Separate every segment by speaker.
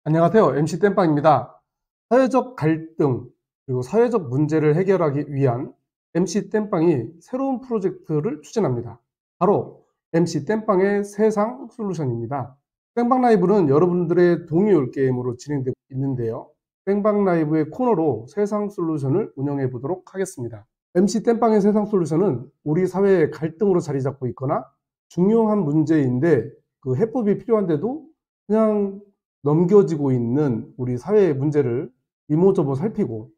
Speaker 1: 안녕하세요. MC 땜빵입니다. 사회적 갈등, 그리고 사회적 문제를 해결하기 위한 MC 땜빵이 새로운 프로젝트를 추진합니다. 바로 MC 땜빵의 세상 솔루션입니다. 땜빵 라이브는 여러분들의 동의올 게임으로 진행되고 있는데요. 땜빵 라이브의 코너로 세상 솔루션을 운영해 보도록 하겠습니다. MC 땜빵의 세상 솔루션은 우리 사회의 갈등으로 자리 잡고 있거나 중요한 문제인데 그 해법이 필요한데도 그냥 넘겨지고 있는 우리 사회의 문제를 이모저모 살피고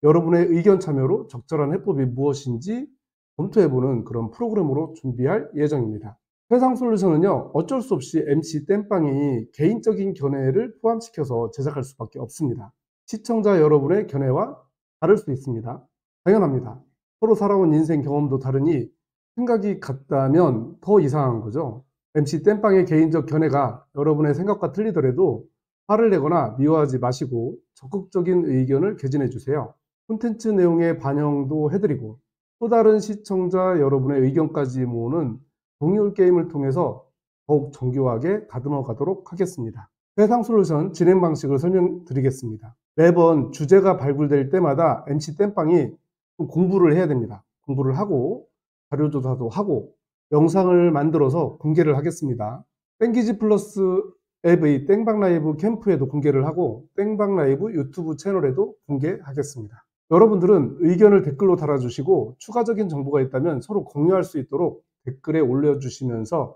Speaker 1: 여러분의 의견 참여로 적절한 해법이 무엇인지 검토해보는 그런 프로그램으로 준비할 예정입니다. 세상 솔루션은요, 어쩔 수 없이 MC 땜빵이 개인적인 견해를 포함시켜서 제작할 수밖에 없습니다. 시청자 여러분의 견해와 다를 수 있습니다. 당연합니다. 서로 살아온 인생 경험도 다르니 생각이 같다면 더 이상한 거죠. MC 땜빵의 개인적 견해가 여러분의 생각과 틀리더라도 화를 내거나 미워하지 마시고 적극적인 의견을 개진해 주세요. 콘텐츠 내용의 반영도 해드리고 또 다른 시청자 여러분의 의견까지 모으는 동요울 게임을 통해서 더욱 정교하게 다듬어 가도록 하겠습니다. 세상 솔루션 진행 방식을 설명드리겠습니다. 매번 주제가 발굴될 때마다 MC 땜빵이 공부를 해야 됩니다. 공부를 하고 자료조사도 하고 영상을 만들어서 공개를 하겠습니다. 땡기지 플러스 앱의 땡방 라이브 캠프에도 공개를 하고 땡방 라이브 유튜브 채널에도 공개하겠습니다. 여러분들은 의견을 댓글로 달아주시고 추가적인 정보가 있다면 서로 공유할 수 있도록 댓글에 올려주시면서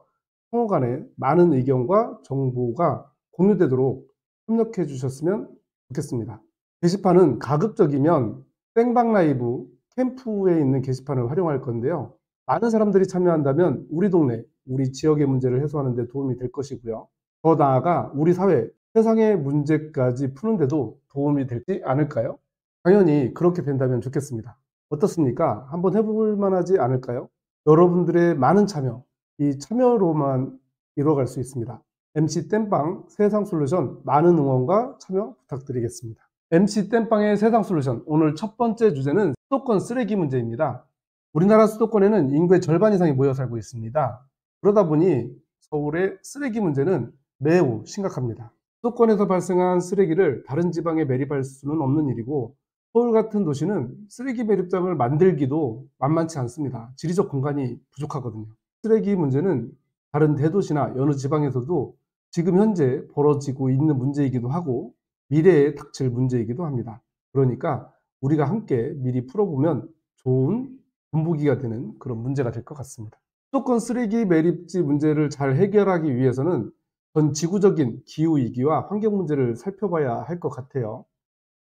Speaker 1: 상호 간에 많은 의견과 정보가 공유되도록 협력해 주셨으면 좋겠습니다. 게시판은 가급적이면 땡방 라이브 캠프에 있는 게시판을 활용할 건데요. 많은 사람들이 참여한다면 우리 동네, 우리 지역의 문제를 해소하는 데 도움이 될 것이고요. 더 나아가 우리 사회, 세상의 문제까지 푸는데도 도움이 되지 않을까요? 당연히 그렇게 된다면 좋겠습니다. 어떻습니까? 한번 해볼 만하지 않을까요? 여러분들의 많은 참여, 이 참여로만 이루어갈 수 있습니다. MC 땜빵 세상 솔루션 많은 응원과 참여 부탁드리겠습니다. MC 땜빵의 세상 솔루션, 오늘 첫 번째 주제는 수도권 쓰레기 문제입니다. 우리나라 수도권에는 인구의 절반 이상이 모여 살고 있습니다. 그러다 보니 서울의 쓰레기 문제는 매우 심각합니다. 수도권에서 발생한 쓰레기를 다른 지방에 매립할 수는 없는 일이고 서울 같은 도시는 쓰레기 매립장을 만들기도 만만치 않습니다. 지리적 공간이 부족하거든요. 쓰레기 문제는 다른 대도시나 여느 지방에서도 지금 현재 벌어지고 있는 문제이기도 하고 미래에 닥칠 문제이기도 합니다. 그러니까 우리가 함께 미리 풀어보면 좋은 본보기가 되는 그런 문제가 될 것 같습니다. 수도권 쓰레기 매립지 문제를 잘 해결하기 위해서는 전 지구적인 기후위기와 환경 문제를 살펴봐야 할 것 같아요.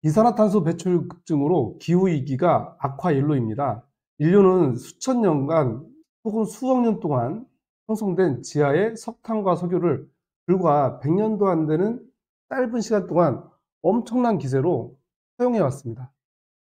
Speaker 1: 이산화탄소 배출 급증으로 기후위기가 악화일로입니다. 인류는 수천 년간 혹은 수억 년 동안 형성된 지하의 석탄과 석유를 불과 100년도 안 되는 짧은 시간 동안 엄청난 기세로 사용해 왔습니다.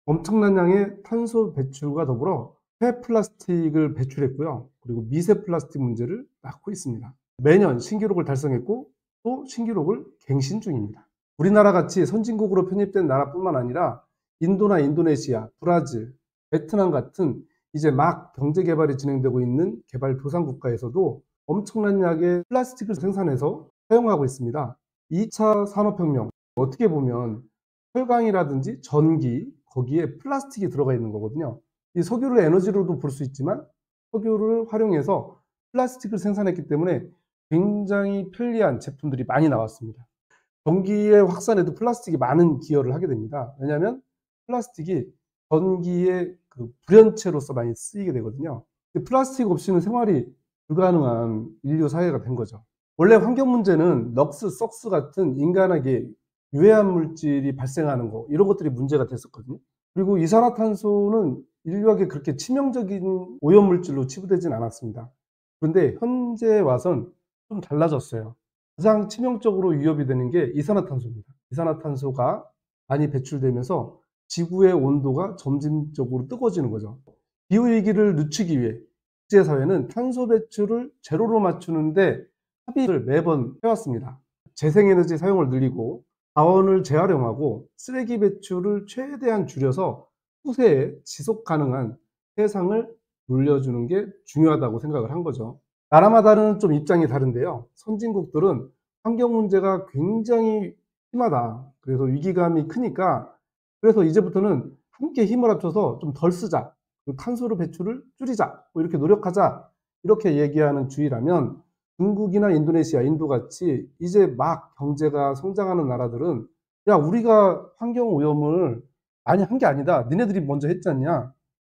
Speaker 1: 엄청난 양의 탄소 배출과 더불어 폐플라스틱을 배출했고요. 그리고 미세 플라스틱 문제를 낳고 있습니다. 매년 신기록을 달성했고 또 신기록을 갱신 중입니다. 우리나라 같이 선진국으로 편입된 나라뿐만 아니라 인도나 인도네시아, 브라질, 베트남 같은 이제 막 경제 개발이 진행되고 있는 개발도상 국가에서도 엄청난 양의 플라스틱을 생산해서 사용하고 있습니다. 2차 산업혁명, 어떻게 보면 철강이라든지 전기, 거기에 플라스틱이 들어가 있는 거거든요. 이 석유를 에너지로도 볼 수 있지만 석유를 활용해서 플라스틱을 생산했기 때문에 굉장히 편리한 제품들이 많이 나왔습니다. 전기의 확산에도 플라스틱이 많은 기여를 하게 됩니다. 왜냐하면 플라스틱이 전기의 그 불연체로서 많이 쓰이게 되거든요. 플라스틱 없이는 생활이 불가능한 인류 사회가 된 거죠. 원래 환경 문제는 럭스, 석스 같은 인간에게 유해한 물질이 발생하는 거, 이런 것들이 문제가 됐었거든요. 그리고 이산화탄소는 인류에게 그렇게 치명적인 오염물질로 치부되진 않았습니다. 그런데 현재 와선 좀 달라졌어요. 가장 치명적으로 위협이 되는 게 이산화탄소입니다. 이산화탄소가 많이 배출되면서 지구의 온도가 점진적으로 뜨거워지는 거죠. 기후위기를 늦추기 위해 국제사회는 탄소 배출을 제로로 맞추는데 합의를 매번 해왔습니다. 재생에너지 사용을 늘리고 자원을 재활용하고 쓰레기 배출을 최대한 줄여서 후세에 지속 가능한 세상을 물려주는 게 중요하다고 생각을 한 거죠. 나라마다는 좀 입장이 다른데요. 선진국들은 환경 문제가 굉장히 심하다. 그래서 위기감이 크니까 그래서 이제부터는 함께 힘을 합쳐서 좀 덜 쓰자. 탄소로 배출을 줄이자. 뭐 이렇게 노력하자. 이렇게 얘기하는 주의라면 중국이나 인도네시아, 인도 같이 이제 막 경제가 성장하는 나라들은 야, 우리가 환경 오염을 많이 한 게 아니다. 니네들이 먼저 했지 않냐.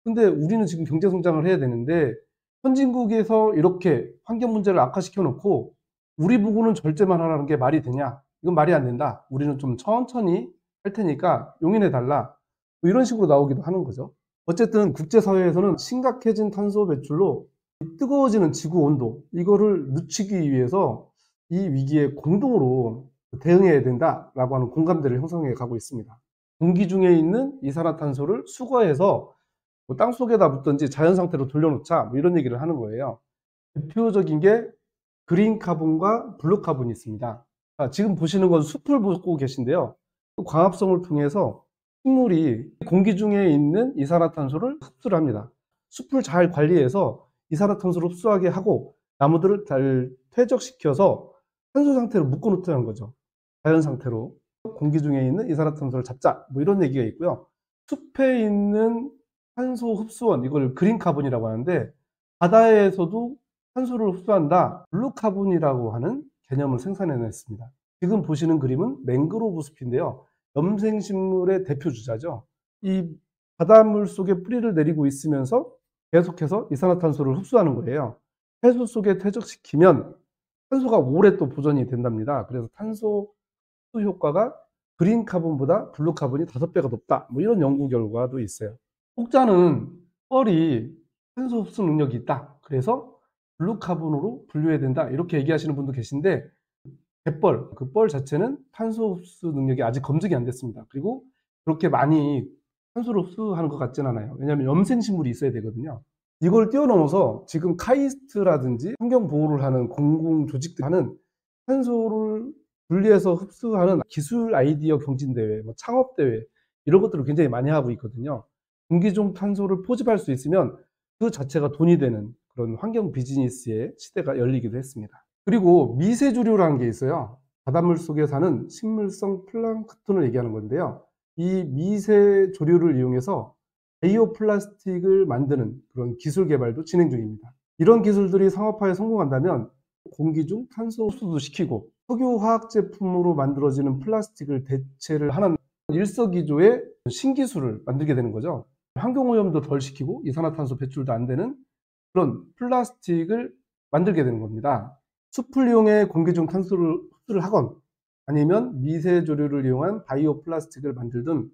Speaker 1: 근데 우리는 지금 경제 성장을 해야 되는데 선진국에서 이렇게 환경 문제를 악화시켜 놓고 우리 보고는 절제만 하라는 게 말이 되냐? 이건 말이 안 된다. 우리는 좀 천천히 할 테니까 용인해 달라. 뭐 이런 식으로 나오기도 하는 거죠. 어쨌든 국제사회에서는 심각해진 탄소 배출로 뜨거워지는 지구 온도 이거를 늦추기 위해서 이 위기에 공동으로 대응해야 된다라고 하는 공감대를 형성해 가고 있습니다. 공기 중에 있는 이산화탄소를 수거해서 뭐 땅속에다 묻든지 자연 상태로 돌려놓자 뭐 이런 얘기를 하는 거예요. 대표적인 게 그린 카본과 블루 카본이 있습니다. 지금 보시는 건 숲을 보고 계신데요. 광합성을 통해서 식물이 공기 중에 있는 이산화탄소를 흡수를 합니다. 숲을 잘 관리해서 이산화탄소를 흡수하게 하고 나무들을 잘 퇴적시켜서 탄소 상태로 묶어놓자는 거죠. 자연 상태로 공기 중에 있는 이산화탄소를 잡자 뭐 이런 얘기가 있고요. 숲에 있는 탄소 흡수원 이걸 그린 카본이라고 하는데 바다에서도 탄소를 흡수한다. 블루 카본이라고 하는 개념을 생산해냈습니다. 지금 보시는 그림은 맹그로브 숲인데요. 염생식물의 대표 주자죠. 이 바닷물 속에 뿌리를 내리고 있으면서 계속해서 이산화탄소를 흡수하는 거예요. 해수 속에 퇴적시키면 탄소가 오래 또 보존이 된답니다. 그래서 탄소 흡수 효과가 그린 카본보다 블루 카본이 5배가 높다. 뭐 이런 연구 결과도 있어요. 혹자는 뻘이 탄소 흡수 능력이 있다. 그래서 블루 카본으로 분류해야 된다. 이렇게 얘기하시는 분도 계신데 갯벌, 그 뻘 자체는 탄소 흡수 능력이 아직 검증이 안 됐습니다. 그리고 그렇게 많이 탄소를 흡수하는 것 같진 않아요. 왜냐하면 염생식물이 있어야 되거든요. 이걸 뛰어넘어서 지금 카이스트라든지 환경 보호를 하는 공공 조직들이 하는 탄소를 분리해서 흡수하는 기술 아이디어 경진대회, 뭐 창업대회 이런 것들을 굉장히 많이 하고 있거든요. 공기 중 탄소를 포집할 수 있으면 그 자체가 돈이 되는 그런 환경 비즈니스의 시대가 열리기도 했습니다. 그리고 미세조류라는 게 있어요. 바닷물 속에 사는 식물성 플랑크톤을 얘기하는 건데요. 이 미세조류를 이용해서 바이오 플라스틱을 만드는 그런 기술 개발도 진행 중입니다. 이런 기술들이 상업화에 성공한다면 공기 중 탄소 흡수도 시키고 석유화학 제품으로 만들어지는 플라스틱을 대체를 하는 일석이조의 신기술을 만들게 되는 거죠. 환경오염도 덜 시키고 이산화탄소 배출도 안 되는 그런 플라스틱을 만들게 되는 겁니다. 숲을 이용해 공기 중 탄소를 흡수를 하건 아니면 미세조류를 이용한 바이오 플라스틱을 만들든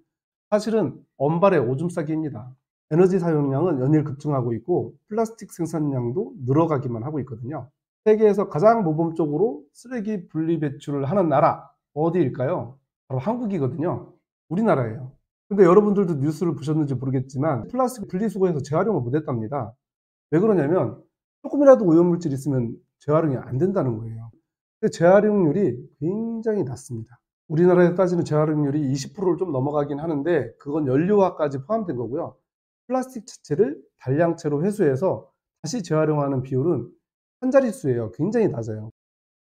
Speaker 1: 사실은 언발의 오줌 싸기입니다. 에너지 사용량은 연일 급증하고 있고 플라스틱 생산량도 늘어가기만 하고 있거든요. 세계에서 가장 모범적으로 쓰레기 분리 배출을 하는 나라 어디일까요? 바로 한국이거든요. 우리나라예요. 근데 여러분들도 뉴스를 보셨는지 모르겠지만 플라스틱 분리수거해서 재활용을 못했답니다. 왜 그러냐면 조금이라도 오염물질이 있으면 재활용이 안 된다는 거예요. 근데 재활용률이 굉장히 낮습니다. 우리나라에서 따지는 재활용률이 20%를 좀 넘어가긴 하는데 그건 연료화까지 포함된 거고요. 플라스틱 자체를 단량체로 회수해서 다시 재활용하는 비율은 한 자릿수예요. 굉장히 낮아요.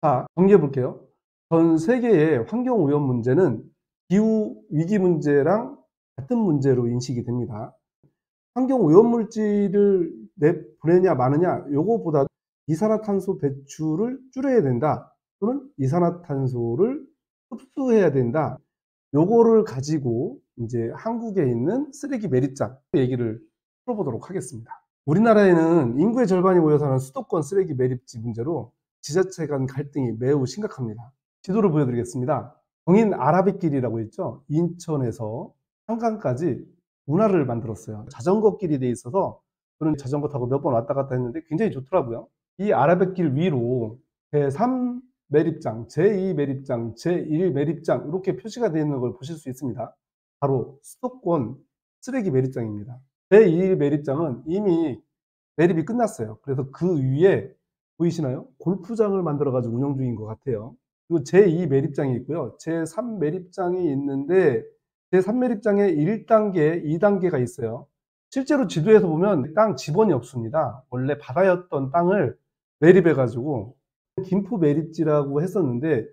Speaker 1: 자, 정리해 볼게요. 전 세계의 환경 오염 문제는 기후 위기 문제랑 같은 문제로 인식이 됩니다. 환경 오염물질을 내보내냐 마느냐 요거보다 이산화탄소 배출을 줄여야 된다 또는 이산화탄소를 흡수해야 된다 요거를 가지고 이제 한국에 있는 쓰레기 매립장 얘기를 풀어보도록 하겠습니다. 우리나라에는 인구의 절반이 모여 사는 수도권 쓰레기 매립지 문제로 지자체 간 갈등이 매우 심각합니다. 지도를 보여드리겠습니다. 경인 아라뱃길이라고 있죠. 인천에서 한강까지 운하를 만들었어요. 자전거 길이 돼 있어서 저는 자전거 타고 몇 번 왔다 갔다 했는데 굉장히 좋더라고요. 이 아라뱃길 위로 제3 매립장, 제2 매립장, 제1 매립장 이렇게 표시가 되어 있는 걸 보실 수 있습니다. 바로 수도권 쓰레기 매립장입니다. 제2 매립장은 이미 매립이 끝났어요. 그래서 그 위에 보이시나요? 골프장을 만들어 가지고 운영 중인 것 같아요. 그리고 제2 매립장이 있고요. 제3 매립장이 있는데 제3매립장에 1단계, 2단계가 있어요. 실제로 지도에서 보면 땅 지번이 없습니다. 원래 바다였던 땅을 매립해 가지고 김포 매립지라고 했었는데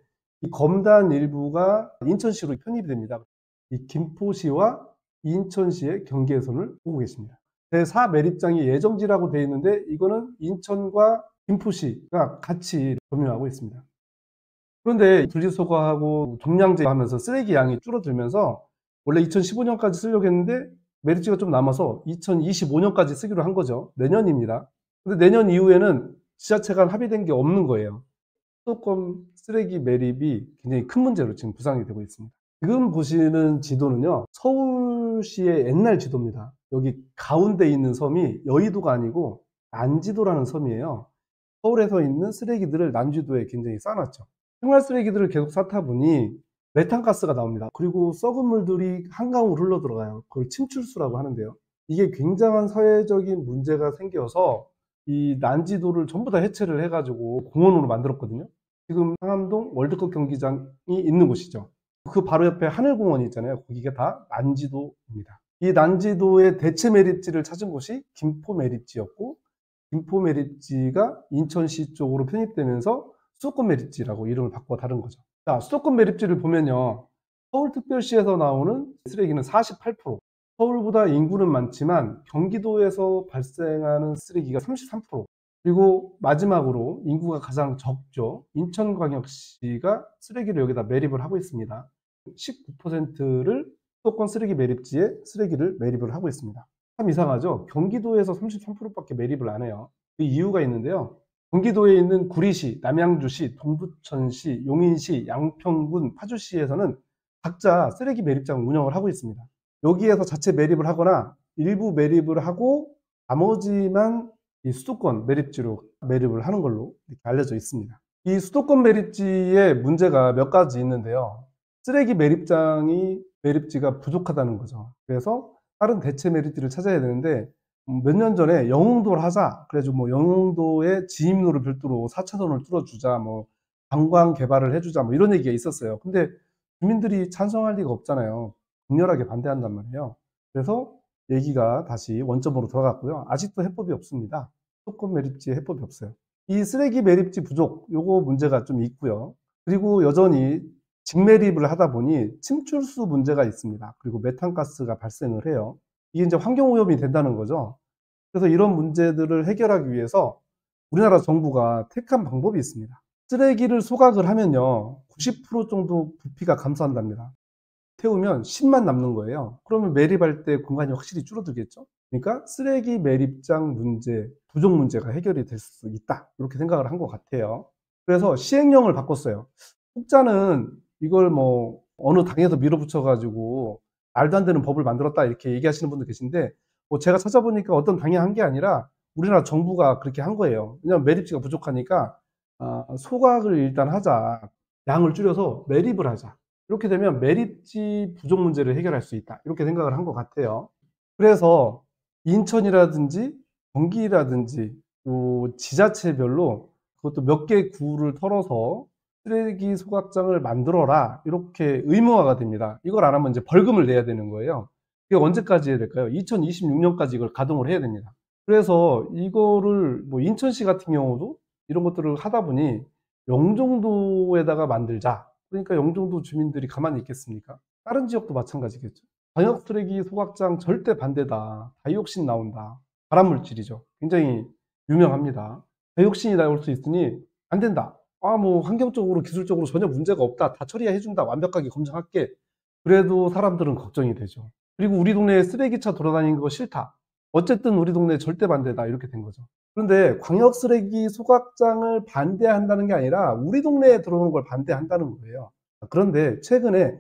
Speaker 1: 이 검단 일부가 인천시로 편입이 됩니다. 이 김포시와 인천시의 경계선을 보고 계십니다. 제4 매립장이 예정지라고 되어 있는데 이거는 인천과 김포시가 같이 점유하고 있습니다. 그런데 분리수거하고 종량제 하면서 쓰레기 양이 줄어들면서 원래 2015년까지 쓰려고 했는데 메리츠가 좀 남아서 2025년까지 쓰기로 한 거죠. 내년입니다. 근데 내년 이후에는 지자체 간 합의된 게 없는 거예요. 수도권 쓰레기 매립이 굉장히 큰 문제로 지금 부상이 되고 있습니다. 지금 보시는 지도는요, 서울시의 옛날 지도입니다. 여기 가운데 있는 섬이 여의도가 아니고 난지도라는 섬이에요. 서울에서 있는 쓰레기들을 난지도에 굉장히 쌓아놨죠. 생활 쓰레기들을 계속 쌓다 보니 메탄가스가 나옵니다. 그리고 썩은 물들이 한강으로 흘러 들어가요. 그걸 침출수라고 하는데요. 이게 굉장한 사회적인 문제가 생겨서 이 난지도를 전부 다 해체를 해가지고 공원으로 만들었거든요. 지금 상암동 월드컵 경기장이 있는 곳이죠. 그 바로 옆에 하늘공원이 있잖아요. 거기가 다 난지도입니다. 이 난지도의 대체 매립지를 찾은 곳이 김포 매립지였고, 김포 매립지가 인천시 쪽으로 편입되면서 수도권 매립지라고 이름을 바꿔 다른 거죠. 자, 수도권 매립지를 보면요, 서울특별시에서 나오는 쓰레기는 48%, 서울보다 인구는 많지만 경기도에서 발생하는 쓰레기가 33%, 그리고 마지막으로 인구가 가장 적죠. 인천광역시가 쓰레기를 여기다 매립을 하고 있습니다. 19%를 수도권 쓰레기 매립지에 쓰레기를 매립을 하고 있습니다. 참 이상하죠? 경기도에서 33%밖에 매립을 안 해요. 그 이유가 있는데요. 경기도에 있는 구리시, 남양주시, 동두천시, 용인시, 양평군, 파주시에서는 각자 쓰레기 매립장을 운영을 하고 있습니다. 여기에서 자체 매립을 하거나 일부 매립을 하고 나머지만 이 수도권 매립지로 매립을 하는 걸로 이렇게 알려져 있습니다. 이 수도권 매립지의 문제가 몇 가지 있는데요. 쓰레기 매립지가 부족하다는 거죠. 그래서 다른 대체 매립지를 찾아야 되는데 몇 년 전에 영흥도를 하자. 그래가지고 뭐 영흥도에 지입로를 별도로 4차선을 뚫어주자. 뭐 관광 개발을 해주자. 뭐 이런 얘기가 있었어요. 근데 주민들이 찬성할 리가 없잖아요. 격렬하게 반대한단 말이에요. 그래서 얘기가 다시 원점으로 돌아갔고요. 아직도 해법이 없습니다. 수도권 매립지에 해법이 없어요. 이 쓰레기 매립지 부족, 요거 문제가 좀 있고요. 그리고 여전히 직매립을 하다 보니 침출수 문제가 있습니다. 그리고 메탄가스가 발생을 해요. 이게 이제 환경오염이 된다는 거죠. 그래서 이런 문제들을 해결하기 위해서 우리나라 정부가 택한 방법이 있습니다. 쓰레기를 소각을 하면요, 90% 정도 부피가 감소한답니다. 태우면 10만 남는 거예요. 그러면 매립할 때 공간이 확실히 줄어들겠죠? 그러니까 쓰레기 매립장 문제, 부족 문제가 해결이 될 수 있다. 이렇게 생각을 한 것 같아요. 그래서 시행령을 바꿨어요. 혹자는 이걸 뭐 어느 당에서 밀어붙여가지고 말도 안 되는 법을 만들었다 이렇게 얘기하시는 분도 계신데, 뭐 제가 찾아보니까 어떤 당이 한 게 아니라 우리나라 정부가 그렇게 한 거예요. 왜냐하면 매립지가 부족하니까 소각을 일단 하자. 양을 줄여서 매립을 하자. 이렇게 되면 매립지 부족 문제를 해결할 수 있다. 이렇게 생각을 한 것 같아요. 그래서 인천이라든지 경기라든지 또 지자체별로 그것도 몇 개 구를 털어서 쓰레기 소각장을 만들어라. 이렇게 의무화가 됩니다. 이걸 안 하면 이제 벌금을 내야 되는 거예요. 이게 언제까지 해야 될까요? 2026년까지 이걸 가동을 해야 됩니다. 그래서 이거를 뭐 인천시 같은 경우도 이런 것들을 하다 보니 영종도에다가 만들자. 그러니까 영종도 주민들이 가만히 있겠습니까? 다른 지역도 마찬가지겠죠. 방역 쓰레기 소각장 절대 반대다. 다이옥신 나온다. 발암물질이죠. 굉장히 유명합니다. 다이옥신이 나올 수 있으니 안 된다. 뭐 환경적으로 기술적으로 전혀 문제가 없다. 다 처리해준다. 완벽하게 검증할게. 그래도 사람들은 걱정이 되죠. 그리고 우리 동네에 쓰레기차 돌아다니는 거 싫다. 어쨌든 우리 동네 절대 반대다. 이렇게 된 거죠. 그런데 광역 쓰레기 소각장을 반대한다는 게 아니라 우리 동네에 들어오는 걸 반대한다는 거예요. 그런데 최근에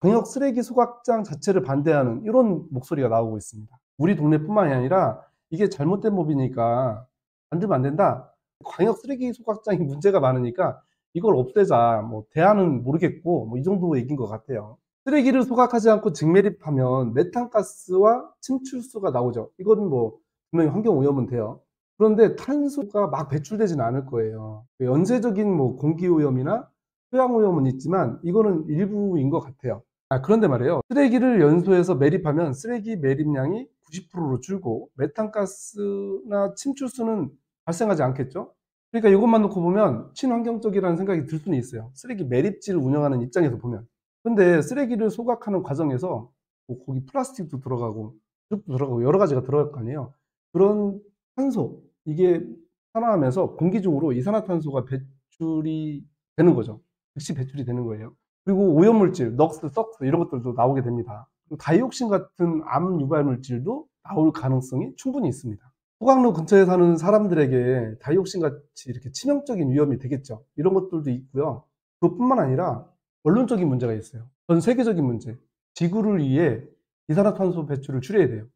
Speaker 1: 광역 쓰레기 소각장 자체를 반대하는 이런 목소리가 나오고 있습니다. 우리 동네뿐만이 아니라 이게 잘못된 법이니까 만들면 안 된다. 광역 쓰레기 소각장이 문제가 많으니까 이걸 없애자. 뭐 대안은 모르겠고 뭐 이 정도 얘기인 것 같아요. 쓰레기를 소각하지 않고 직매립하면 메탄가스와 침출수가 나오죠. 이건 뭐 분명히 환경오염은 돼요. 그런데 탄소가 막 배출되지는 않을 거예요. 연쇄적인 뭐 공기오염이나 토양오염은 있지만 이거는 일부인 것 같아요. 그런데 말이에요. 쓰레기를 연소해서 매립하면 쓰레기 매립량이 90%로 줄고 메탄가스나 침출수는 발생하지 않겠죠? 그러니까 이것만 놓고 보면 친환경적이라는 생각이 들 수는 있어요. 쓰레기 매립지를 운영하는 입장에서 보면. 근데 쓰레기를 소각하는 과정에서 뭐 거기 플라스틱도 들어가고 흙도 들어가고 여러 가지가 들어갈 거 아니에요. 그런 탄소, 이게 산화하면서 공기 중으로 이산화탄소가 배출이 되는 거죠. 즉시 배출이 되는 거예요. 그리고 오염물질, 넉스, 썩스 이런 것들도 나오게 됩니다. 그리고 다이옥신 같은 암 유발 물질도 나올 가능성이 충분히 있습니다. 소각로 근처에 사는 사람들에게 다이옥신 같이 이렇게 치명적인 위험이 되겠죠. 이런 것들도 있고요. 그것뿐만 아니라 원론적인 문제가 있어요. 전 세계적인 문제. 지구를 위해 이산화탄소 배출을 줄여야 돼요.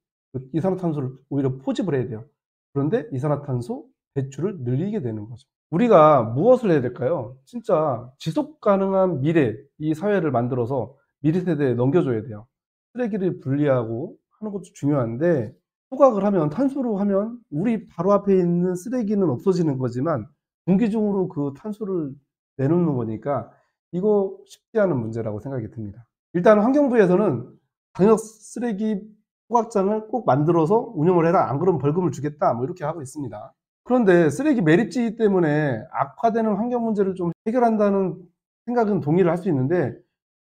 Speaker 1: 이산화탄소를 오히려 포집을 해야 돼요. 그런데 이산화탄소 배출을 늘리게 되는 거죠. 우리가 무엇을 해야 될까요? 진짜 지속 가능한 미래, 이 사회를 만들어서 미래 세대에 넘겨줘야 돼요. 쓰레기를 분리하고 하는 것도 중요한데, 소각을 하면, 탄소로 하면 우리 바로 앞에 있는 쓰레기는 없어지는 거지만 공기 중으로 그 탄소를 내놓는 거니까 이거 쉽지 않은 문제라고 생각이 듭니다. 일단 환경부에서는 방역 쓰레기 소각장을 꼭 만들어서 운영을 해라, 안 그러면 벌금을 주겠다, 뭐 이렇게 하고 있습니다. 그런데 쓰레기 매립지 때문에 악화되는 환경 문제를 좀 해결한다는 생각은 동의를 할 수 있는데,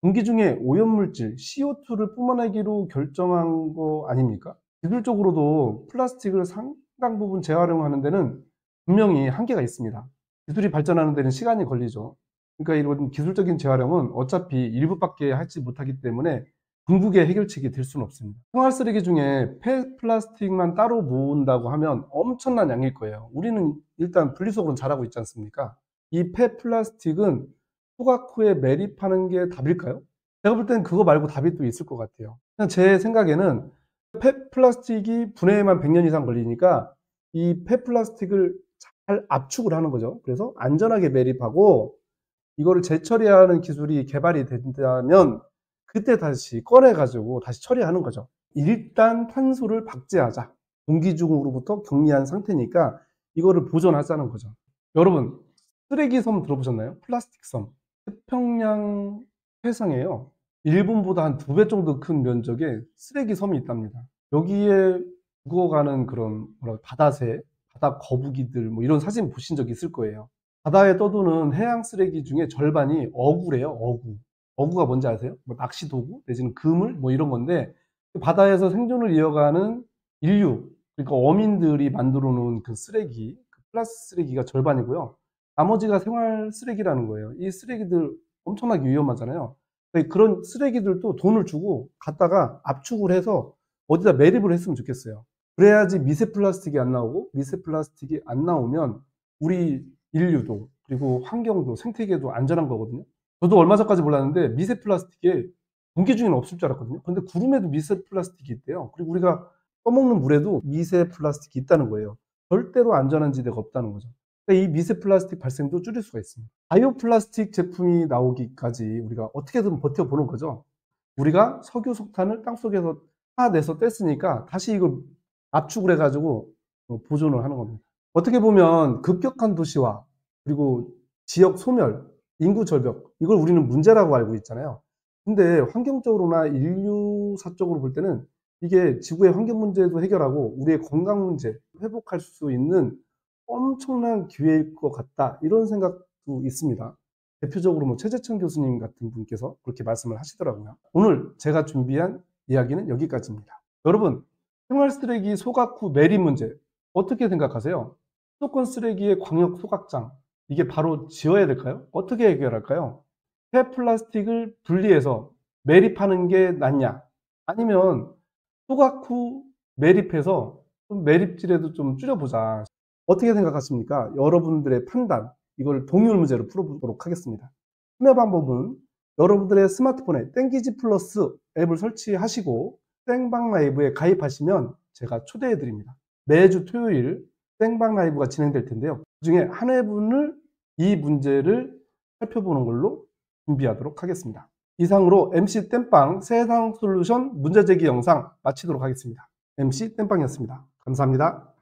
Speaker 1: 공기 중에 오염물질 CO2를 뿜어내기로 결정한 거 아닙니까? 기술적으로도 플라스틱을 상당 부분 재활용하는 데는 분명히 한계가 있습니다. 기술이 발전하는 데는 시간이 걸리죠. 그러니까 이런 기술적인 재활용은 어차피 일부밖에 하지 못하기 때문에 궁극의 해결책이 될 수는 없습니다. 생활 쓰레기 중에 폐플라스틱만 따로 모은다고 하면 엄청난 양일 거예요. 우리는 일단 분리수거는 잘하고 있지 않습니까? 이 폐플라스틱은 소각 후에 매립하는 게 답일까요? 제가 볼 때는 그거 말고 답이 또 있을 것 같아요. 그냥 제 생각에는 폐플라스틱이 분해에만 100년 이상 걸리니까 이 폐플라스틱을 잘 압축을 하는 거죠. 그래서 안전하게 매립하고 이거를 재처리하는 기술이 개발이 된다면 그때 다시 꺼내가지고 다시 처리하는 거죠. 일단 탄소를 박제하자. 공기 중으로부터 격리한 상태니까 이거를 보존하자는 거죠. 여러분, 쓰레기 섬 들어보셨나요? 플라스틱 섬. 태평양 해상에요. 일본보다 한 2배 정도 큰 면적의 쓰레기 섬이 있답니다. 여기에 죽어가는 그런 바다새, 바다 거북이들 뭐 이런 사진 보신 적 있을 거예요. 바다에 떠도는 해양 쓰레기 중에 절반이 어구래요. 어구. 어구가 뭔지 아세요? 뭐 낚시 도구 내지는 그물 뭐 이런 건데, 바다에서 생존을 이어가는 인류, 그러니까 어민들이 만들어 놓은 그 쓰레기, 그 플라스틱 쓰레기가 절반이고요. 나머지가 생활 쓰레기라는 거예요. 이 쓰레기들 엄청나게 위험하잖아요. 그런 쓰레기들도 돈을 주고 갖다가 압축을 해서 어디다 매립을 했으면 좋겠어요. 그래야지 미세 플라스틱이 안 나오고, 미세 플라스틱이 안 나오면 우리 인류도 그리고 환경도 생태계도 안전한 거거든요. 저도 얼마 전까지 몰랐는데 미세 플라스틱이 공기 중에는 없을 줄 알았거든요. 근데 구름에도 미세 플라스틱이 있대요. 그리고 우리가 떠먹는 물에도 미세 플라스틱이 있다는 거예요. 절대로 안전한 지대가 없다는 거죠. 이 미세 플라스틱 발생도 줄일 수가 있습니다. 바이오 플라스틱 제품이 나오기까지 우리가 어떻게든 버텨보는 거죠. 우리가 석유, 석탄을 땅속에서 파내서 뗐으니까 다시 이걸 압축을 해가지고 보존을 하는 겁니다. 어떻게 보면 급격한 도시화, 그리고 지역 소멸, 인구 절벽, 이걸 우리는 문제라고 알고 있잖아요. 근데 환경적으로나 인류사적으로 볼 때는 이게 지구의 환경 문제도 해결하고 우리의 건강 문제 회복할 수 있는 엄청난 기회일 것 같다, 이런 생각도 있습니다. 대표적으로 뭐 최재천 교수님 같은 분께서 그렇게 말씀을 하시더라고요. 오늘 제가 준비한 이야기는 여기까지입니다. 여러분, 생활 쓰레기 소각 후 매립 문제 어떻게 생각하세요? 수도권 쓰레기의 광역 소각장, 이게 바로 지어야 될까요? 어떻게 해결할까요? 폐플라스틱을 분리해서 매립하는 게 낫냐? 아니면 소각 후 매립해서 좀 매립질에도 좀 줄여보자. 어떻게 생각하십니까? 여러분들의 판단, 이걸 동률 문제로 풀어보도록 하겠습니다. 참여 방법은 여러분들의 스마트폰에 땡기지 플러스 앱을 설치하시고 생방 라이브에 가입하시면 제가 초대해 드립니다. 매주 토요일 생방 라이브가 진행될 텐데요. 그중에 한 회분을 이 문제를 살펴보는 걸로 준비하도록 하겠습니다. 이상으로 MC 땜빵 세상 솔루션 문제제기 영상 마치도록 하겠습니다. MC 땜빵이었습니다. 감사합니다.